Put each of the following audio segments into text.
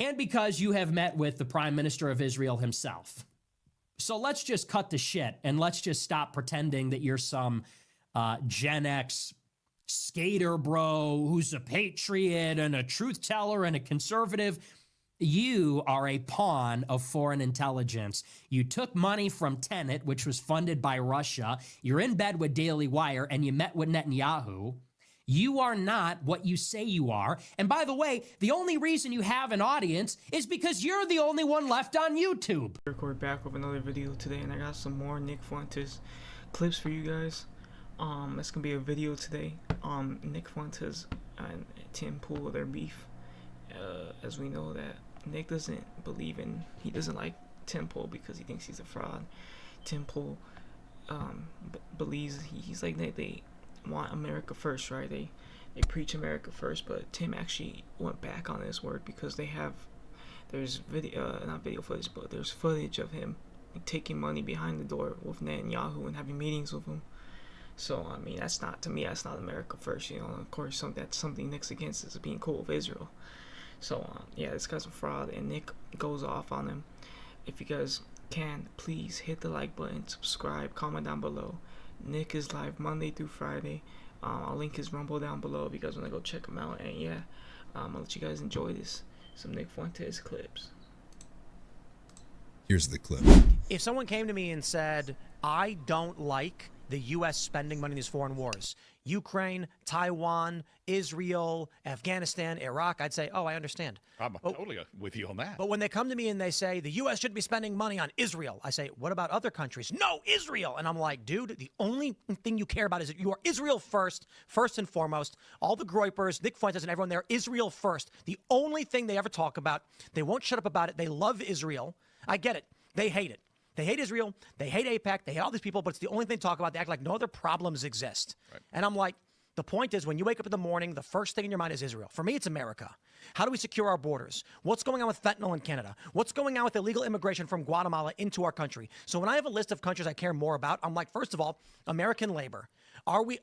and because you have met with the Prime Minister of Israel himself. So let's just cut the shit and let's just stop pretending that you're some Gen X skater bro who's a patriot and a truth teller and a conservative. You are a pawn of foreign intelligence. You took money from Tenet, which was funded by Russia. You're in bed with Daily Wire and you met with Netanyahu. You are not what you say you are. And by the way, the only reason you have an audience is because you're the only one left on YouTube. Record back with another video today, and I got some more Nick Fuentes clips for you guys. It's gonna be a video today. Nick Fuentes and Tim Pool, their beef. As we know that Nick doesn't like Tim Pool because he thinks he's a fraud. Tim Pool believes he's like they want America first, right? They preach America first, but Tim actually went back on his word because there's not video footage, but there's footage of him taking money behind the door with Netanyahu and having meetings with him. So I mean, that's not America first, you know. Of course, that's something Nick's against is being cool with Israel. So yeah, this guy's a fraud, and Nick goes off on him. If you guys can, please hit the like button, subscribe, comment down below. Nick is live Monday through Friday. I'll link his Rumble down below if you guys want to go check him out. And yeah, I'll let you guys enjoy some Nick Fuentes clips. Here's the clip. If someone came to me and said, I don't like the U.S. spending money in these foreign wars, Ukraine, Taiwan, Israel, Afghanistan, Iraq, I'd say, oh, I understand. I'm totally with you on that. But when they come to me and they say, the U.S. shouldn't be spending money on Israel, I say, what about other countries? No, Israel. And I'm like, dude, the only thing you care about is that you are Israel first and foremost. All the Groypers, Nick Fuentes and everyone there, Israel first. The only thing they ever talk about, they won't shut up about it. They love Israel. I get it. They hate it. They hate Israel. They hate AIPAC. They hate all these people, but it's the only thing they talk about. They act like no other problems exist. Right. And I'm like, the point is, when you wake up in the morning, the first thing in your mind is Israel. For me, it's America. How do we secure our borders? What's going on with fentanyl in Canada? What's going on with illegal immigration from Guatemala into our country? So when I have a list of countries I care more about, I'm like, first of all, American labor. Are we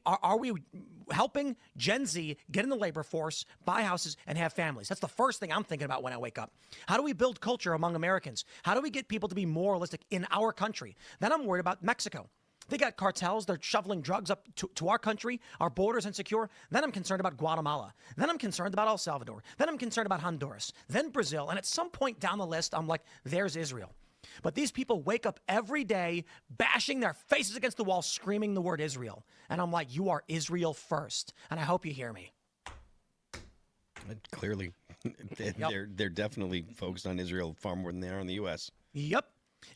helping Gen Z get in the labor force, buy houses, and have families? That's the first thing I'm thinking about when I wake up. How do we build culture among Americans? How do we get people to be moralistic in our country? Then I'm worried about Mexico. They got cartels. They're shoveling drugs up to our country. Our borders insecure. Then I'm concerned about Guatemala. Then I'm concerned about El Salvador. Then I'm concerned about Honduras. Then Brazil. And at some point down the list, I'm like, there's Israel. But these people wake up every day bashing their faces against the wall, screaming the word Israel. And I'm like, you are Israel first. And I hope you hear me. Clearly, they're definitely focused on Israel far more than they are on the U.S. Yep.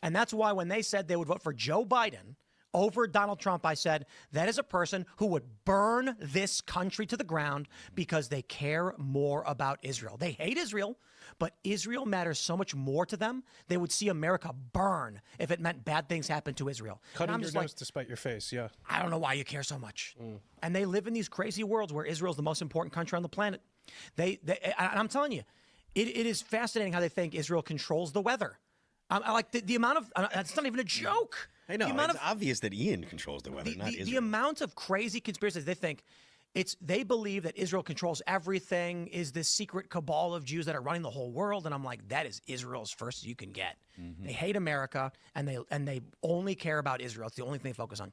And that's why when they said they would vote for Joe Biden over Donald Trump, I said, that is a person who would burn this country to the ground because they care more about Israel. They hate Israel, but Israel matters so much more to them. They would see America burn if it meant bad things happen to Israel. Cutting your nose to spite your face, yeah. I don't know why you care so much. And they live in these crazy worlds where Israel's the most important country on the planet. And I'm telling you, it is fascinating how they think Israel controls the weather. I like the amount of, it's not even a joke. I know, it's obvious that Ian controls the weather, not Israel. The amount of crazy conspiracies they think, they believe that Israel controls everything, is this secret cabal of Jews that are running the whole world. And I'm like, that is Israel's first you can get. They hate America, and they only care about Israel. It's the only thing they focus on.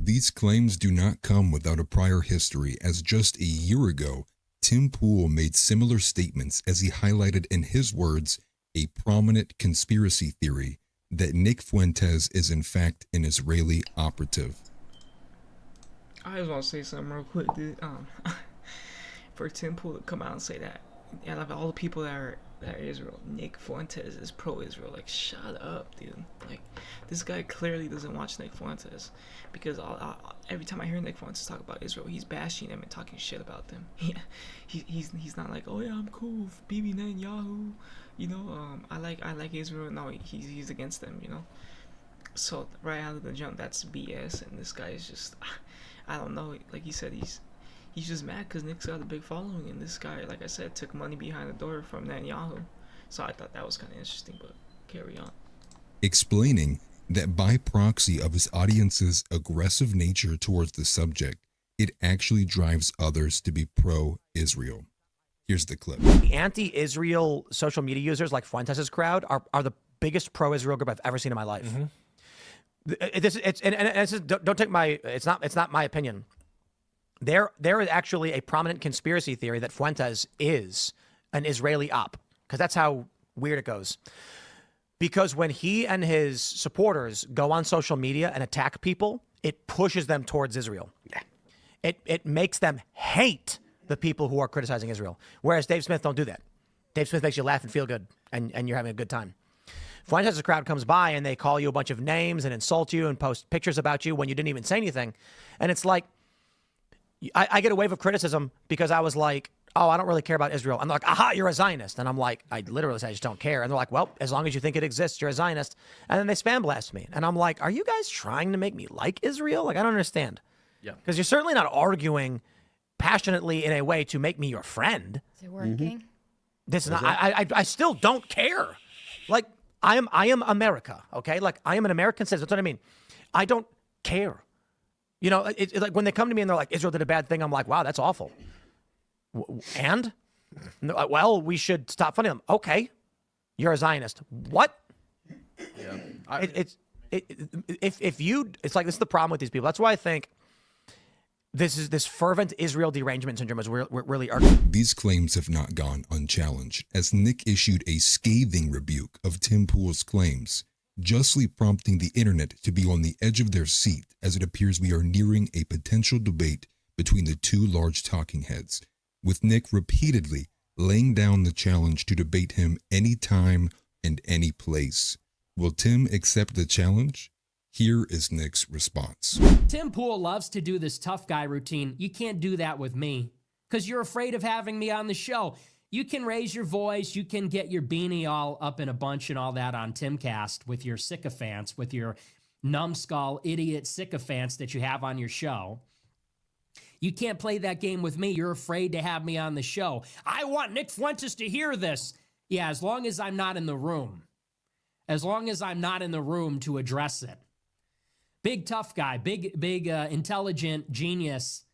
These claims do not come without a prior history, as just a year ago, Tim Pool made similar statements as he highlighted in his words a prominent conspiracy theory that Nick Fuentes is in fact an Israeli operative. I just want to say something real quick, dude. For Tim Pool to come out and say that, and of all the people that are Israel, Nick Fuentes is pro-Israel. Like, shut up, dude. Like, this guy clearly doesn't watch Nick Fuentes, because every time I hear Nick Fuentes talk about Israel, he's bashing them and talking shit about them. He's not like, oh yeah, I'm cool with Bibi Netanyahu. You know, I like Israel. No, he's against them, you know. So right out of the jump, that's BS. And this guy is just, I don't know. Like he said, he's just mad because Nick's got a big following, and this guy, like I said, took money behind the door from Netanyahu. So I thought that was kind of interesting. But carry on. Explaining that by proxy of his audience's aggressive nature towards the subject, it actually drives others to be pro-Israel. Here's the clip. The anti-Israel social media users like Fuentes' crowd are the biggest pro-Israel group I've ever seen in my life. Don't take my, it's not my opinion. There is actually a prominent conspiracy theory that Fuentes is an Israeli op, because that's how weird it goes. Because when he and his supporters go on social media and attack people, it pushes them towards Israel. It makes them hate the people who are criticizing Israel. Whereas Dave Smith don't do that. Dave Smith makes you laugh and feel good, and you're having a good time. Fuentes' crowd comes by and they call you a bunch of names and insult you and post pictures about you when you didn't even say anything. And it's like, I get a wave of criticism because I was like, oh, I don't really care about Israel. And they're like, aha, you're a Zionist. And I'm like, I literally said, I just don't care. And they're like, well, as long as you think it exists, you're a Zionist. And then they spam blast me. And I'm like, are you guys trying to make me like Israel? Like, I don't understand. Yeah. Because you're certainly not arguing passionately in a way to make me your friend. Is it working? This is not, I still don't care. Like, I am America, okay? Like, I am an American citizen. That's what I mean. I don't care. You know, it's like when they come to me and they're like, Israel did a bad thing, I'm like, wow, that's awful. And? Well, we should stop funding them. Okay. You're a Zionist. What? Yeah. It's like, this is the problem with these people. That's why I think this fervent Israel derangement syndrome is really arguing. These claims have not gone unchallenged, as Nick issued a scathing rebuke of Tim Pool's claims, justly prompting the internet to be on the edge of their seat as it appears we are nearing a potential debate between the two large talking heads, with Nick repeatedly laying down the challenge to debate him anytime and any place. Will Tim accept the challenge? Here is Nick's response. Tim Pool loves to do this tough guy routine. You can't do that with me because you're afraid of having me on the show. You can raise your voice. You can get your beanie all up in a bunch and all that on Timcast with your sycophants, with your numbskull idiot sycophants that you have on your show. You can't play that game with me. You're afraid to have me on the show. I want Nick Fuentes to hear this. Yeah, as long as I'm not in the room. As long as I'm not in the room to address it. Big tough guy, big intelligent genius.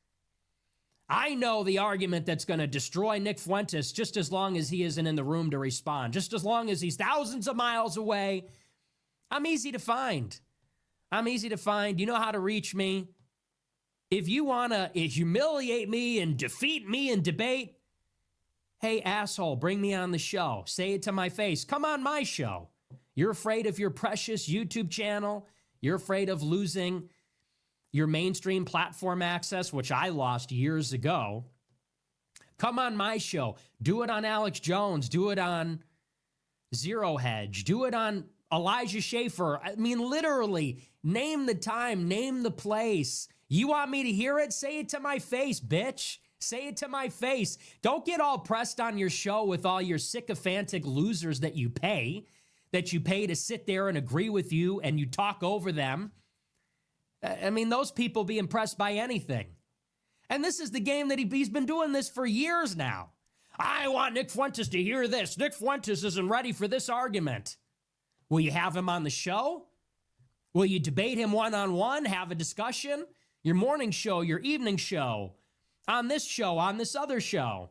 I know the argument that's going to destroy Nick Fuentes just as long as he isn't in the room to respond. Just as long as he's thousands of miles away. I'm easy to find. You know how to reach me. If you want to humiliate me and defeat me in debate, hey, asshole, bring me on the show. Say it to my face. Come on my show. You're afraid of your precious YouTube channel. You're afraid of losing your mainstream platform access, which I lost years ago. Come on my show. Do it on Alex Jones. Do it on Zero Hedge. Do it on Elijah Schaefer. I mean, literally, name the time, name the place. You want me to hear it? Say it to my face, bitch. Say it to my face. Don't get all pressed on your show with all your sycophantic losers that you pay to sit there and agree with you and you talk over them. I mean, those people be impressed by anything. And this is the game that he's been doing this for years now. I want Nick Fuentes to hear this. Nick Fuentes isn't ready for this argument. Will you have him on the show? Will you debate him one-on-one, have a discussion? Your morning show, your evening show, on this other show.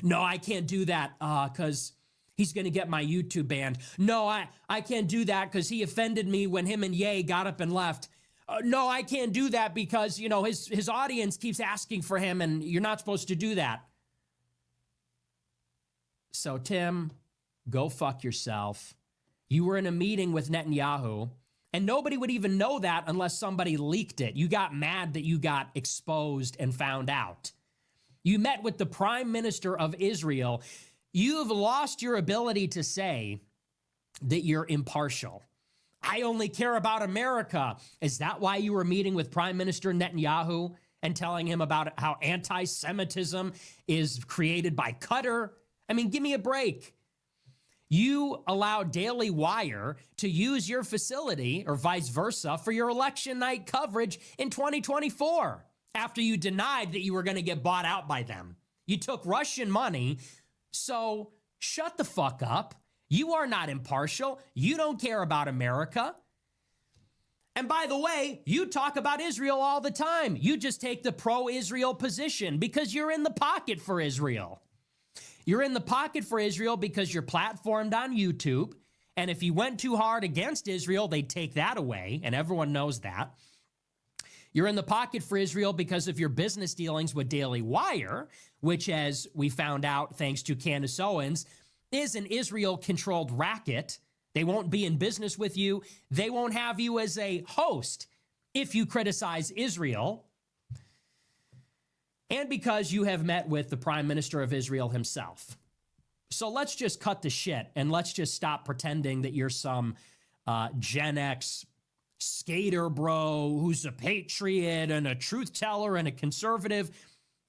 No, I can't do that because he's going to get my YouTube banned. No, I can't do that because he offended me when him and Ye got up and left. No, I can't do that because, you know, his audience keeps asking for him and you're not supposed to do that. So, Tim, go fuck yourself. You were in a meeting with Netanyahu. And nobody would even know that unless somebody leaked it. You got mad that you got exposed and found out. You met with the Prime Minister of Israel. You've lost your ability to say that you're impartial. I only care about America. Is that why you were meeting with Prime Minister Netanyahu and telling him about how anti-Semitism is created by Qatar? I mean, give me a break. You allowed Daily Wire to use your facility, or vice versa, for your election night coverage in 2024 after you denied that you were going to get bought out by them. You took Russian money, so shut the fuck up. You are not impartial. You don't care about America. And by the way, you talk about Israel all the time. You just take the pro-Israel position because you're in the pocket for Israel. You're in the pocket for Israel because you're platformed on YouTube. And if you went too hard against Israel, they'd take that away. And everyone knows that. You're in the pocket for Israel because of your business dealings with Daily Wire, which, as we found out thanks to Candace Owens, is an Israel-controlled racket. They won't be in business with you. They won't have you as a host if you criticize Israel. And because you have met with the Prime Minister of Israel himself. So let's just cut the shit and let's just stop pretending that you're some Gen X skater bro who's a patriot and a truth teller and a conservative.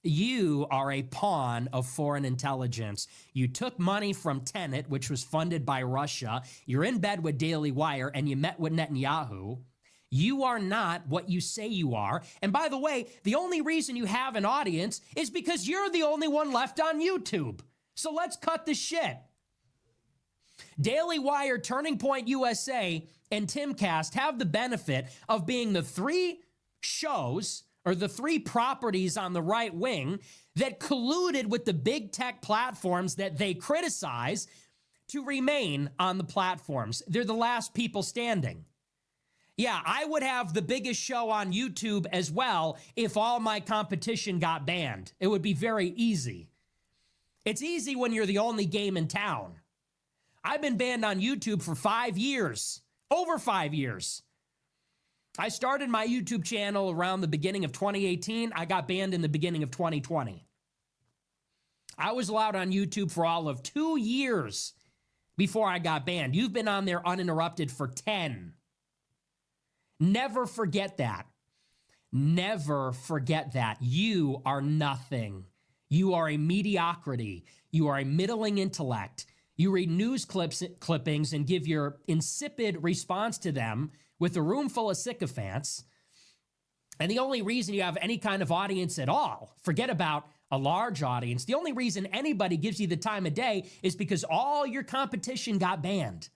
You are a pawn of foreign intelligence. You took money from Tenet, which was funded by Russia. You're in bed with Daily Wire and you met with Netanyahu. You are not what you say you are. And by the way, the only reason you have an audience is because you're the only one left on YouTube. So let's cut the shit. Daily Wire, Turning Point USA, and Timcast have the benefit of being the three shows or the three properties on the right wing that colluded with the big tech platforms that they criticize to remain on the platforms. They're the last people standing. Yeah, I would have the biggest show on YouTube as well if all my competition got banned. It would be very easy. It's easy when you're the only game in town. I've been banned on YouTube for 5 years, over 5 years. I started my YouTube channel around the beginning of 2018. I got banned in the beginning of 2020. I was allowed on YouTube for all of 2 years before I got banned. You've been on there uninterrupted for 10. Never forget that. Never forget that. You are nothing. You are a mediocrity. You are a middling intellect. You read news clippings and give your insipid response to them with a room full of sycophants. And the only reason you have any kind of audience at all, forget about a large audience, the only reason anybody gives you the time of day is because all your competition got banned.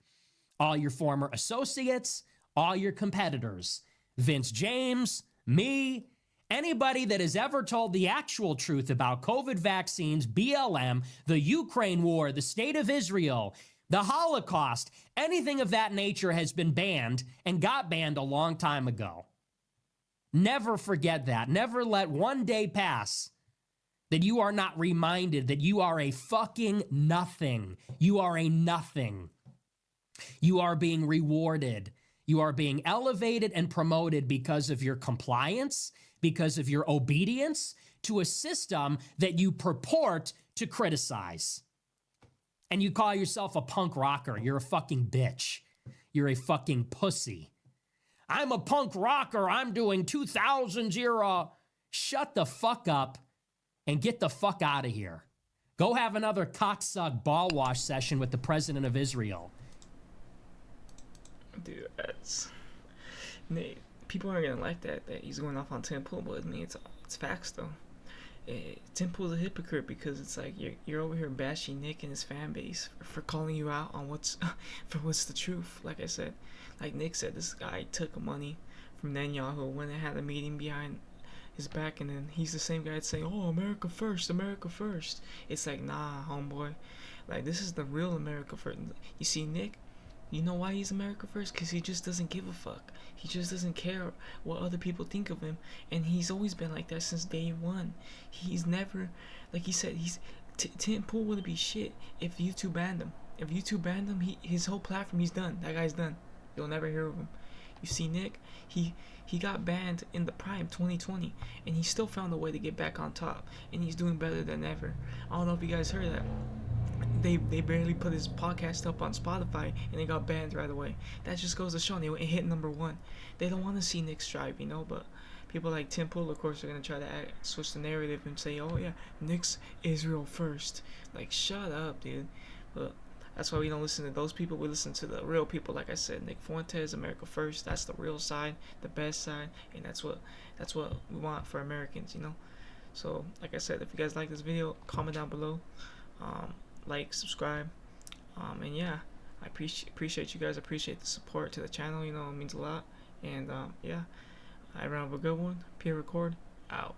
All your former associates, all your competitors, Vince James, me, anybody that has ever told the actual truth about COVID vaccines, BLM, the Ukraine war, the state of Israel, the Holocaust, anything of that nature has been banned and got banned a long time ago. Never forget that. Never let one day pass that you are not reminded that you are a fucking nothing. You are a nothing. You are being rewarded. You are being elevated and promoted because of your compliance, because of your obedience to a system that you purport to criticize. And you call yourself a punk rocker. You're a fucking bitch. You're a fucking pussy. I'm a punk rocker. I'm doing 2000s era. Shut the fuck up and get the fuck out of here. Go have another cocksuck ball wash session with the president of Israel. Dude, that's... people aren't gonna like that he's going off on Tim Pool, but I mean, it's facts though. Tim Pool's a hypocrite because it's like you're over here bashing Nick and his fan base for calling you out on what's the truth. Like I said, like Nick said, this guy took money from Netanyahu when they had a meeting behind his back, and then he's the same guy that's saying, "Oh, America first, America first." It's like, nah, homeboy. Like, this is the real America first. You see, Nick. You know why he's America first? Because he just doesn't give a fuck. He just doesn't care what other people think of him. And he's always been like that since day one. He's never, like he said, Tim Pool would be shit if YouTube banned him. If YouTube banned him, his whole platform, he's done. That guy's done. You'll never hear of him. You see, Nick, he got banned in the prime 2020, and he still found a way to get back on top. And he's doing better than ever. I don't know if you guys heard that. They barely put his podcast up on Spotify and they got banned right away. That just goes to show they hit #1. They don't want to see Nick strive, you know, but people like Tim Pool, of course, are going to try to switch the narrative and say, oh yeah, Nick's Israel first. Like, shut up, dude. But that's why we don't listen to those people. We listen to the real people, like I said, Nick Fuentes, America first. That's the real side, the best side, and that's what we want for Americans, you know. So, like I said, if you guys like this video, comment down below. Like, subscribe, and yeah, I appreciate you guys. Appreciate the support to the channel. You know, it means a lot. And yeah, I round up a good one. Peer Record out.